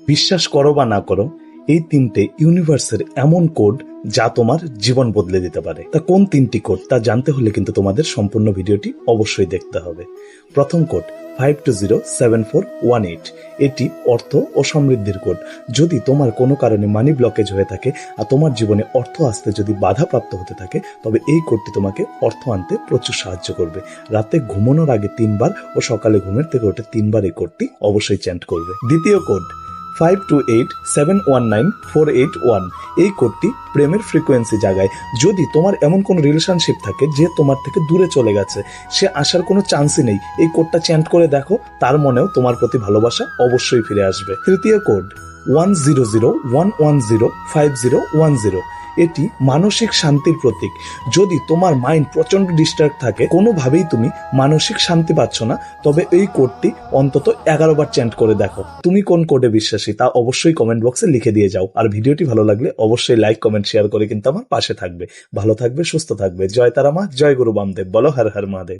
বিশ্বাস করো বা না করো, এই তিনটে ইউনিভার্সের এমন কোড যা তোমার জীবন বদলে দিতে পারে। তা কোন তিনটি কোড তা জানতে হলে কিন্তু তোমাদের সম্পূর্ণ ভিডিওটি অবশ্যই দেখতে হবে। প্রথম কোড 520741 এটি অর্থ ও সমৃদ্ধির কোড। যদি তোমার কোনো কারণে মানি ব্লকেজ হয়ে থাকে আর তোমার জীবনে অর্থ আসতে যদি বাধাপ্রাপ্ত হতে থাকে, তবে এই কোডটি তোমাকে অর্থ আনতে প্রচুর সাহায্য করবে। রাতে ঘুমানোর আগে 3 বার ও সকালে ঘুমের থেকে উঠে 3 বার এই কোডটি অবশ্যই চ্যান্ট করবে। দ্বিতীয় কোড 5287194881 এই কোডটি প্রেমের ফ্রিকোয়েন্সি জাগায়। যদি তোমার এমন কোন রিলেশনশিপ থাকে যে তোমার থেকে দূরে চলে গেছে, সে আসার কোনো চান্সই নেই, এই কোডটা চ্যান্ট করে দেখো, তার মনেও তোমার প্রতি ভালোবাসা অবশ্যই ফিরে আসবে। তৃতীয় কোড 1001105010 এটি মানসিক শান্তির প্রতীক। যদি তোমার মাইন্ড প্রচন্ড ডিস্ট্রাক্ট থাকে, কোনোভাবেই তুমি মানসিক শান্তি পাচ্ছ না, তবে এই কোডটি অন্তত 11 বার চ্যান্ট করে দেখো। তুমি কোন কোডে বিশ্বাসী তা অবশ্যই কমেন্ট বক্সে লিখে দিয়ে যাও। আর ভিডিওটি ভালো লাগলে অবশ্যই লাইক, কমেন্ট, শেয়ার করে কিন্তু আমার পাশে থাকবে। ভালো থাকবে, সুস্থ থাকবে। জয় তারা মা, জয় গুরু বামদেব। বলো হর হর মহাদেব।